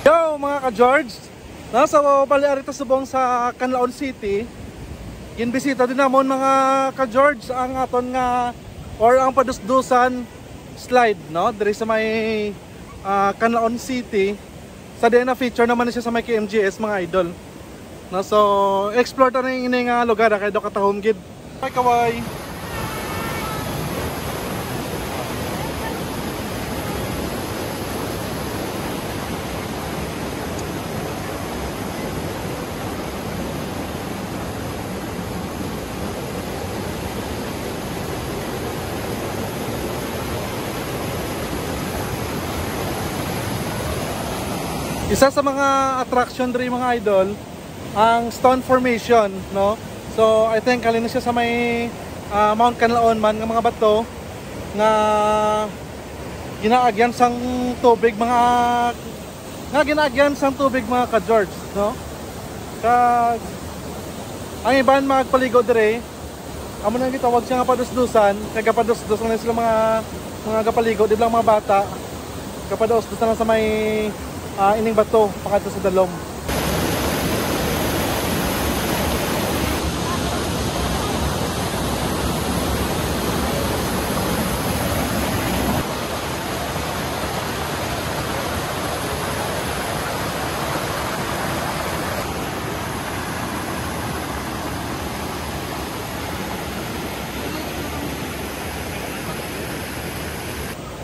Yo mga ka-George, nasa bali arito subong sa Canlaon City. Ginbisita din namon mga ka-George ang aton nga or ang padusdusan slide, no? Diri sa may Canlaon City. Sa din na feature naman siya sa may KMGS mga idol. No, so explore ta ning ini nga lugar kay do katahom gid. Hi kaway. Isa sa mga attraction diri mga idol ang stone formation, no? So I think kalina siya sa may Mount Canlaon man nga mga bato nga ginaagyan sang tubig mga ka-George, no? Kag ang iban magpaligo dire amo nang gitawag siya nga padusdusan, kay kapadusdusan na sila mga kapaligo, di lang mga bata kapadusdusan na sa may ining bato pakadto sa dalom.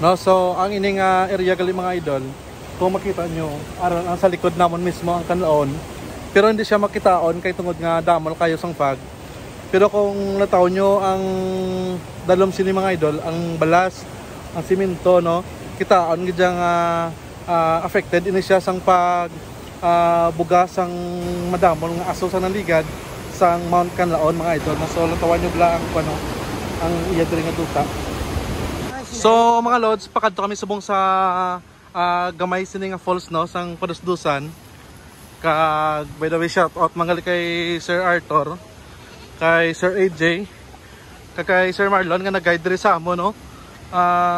No, so ang ining area gali mga idol, kung makita nyo, aron ang sa likod namon mismo ang Canlaon. Pero hindi siya makitaon kay tungod nga damol kayo sang fog. Pero kung nataw nyo ang dalom sini mga idol, ang balas, ang simento, no, kitaon gid nga affected ini siya sang pag bugas sang madamol nga aso sa naligad sang Mount Canlaon mga idol. So natawan nyo bla ang iya diri nga duta. So mga lods, pakadto kami subong sa gamay sini nga falls, no, sang padusdusan. Kag by the way, shout out mangali kay Sir Arthur, kay Sir AJ, kay Sir Marlon nga nag-guide diri sa amo, no.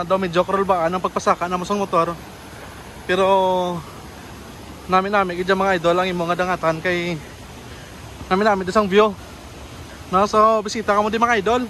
Daw medyo karulbaan ang pagpasaka namo sang motor. Pero nami gid mga idol ang imo nga dangatan kay nami sang view. No, so bisita kamo di mga idol.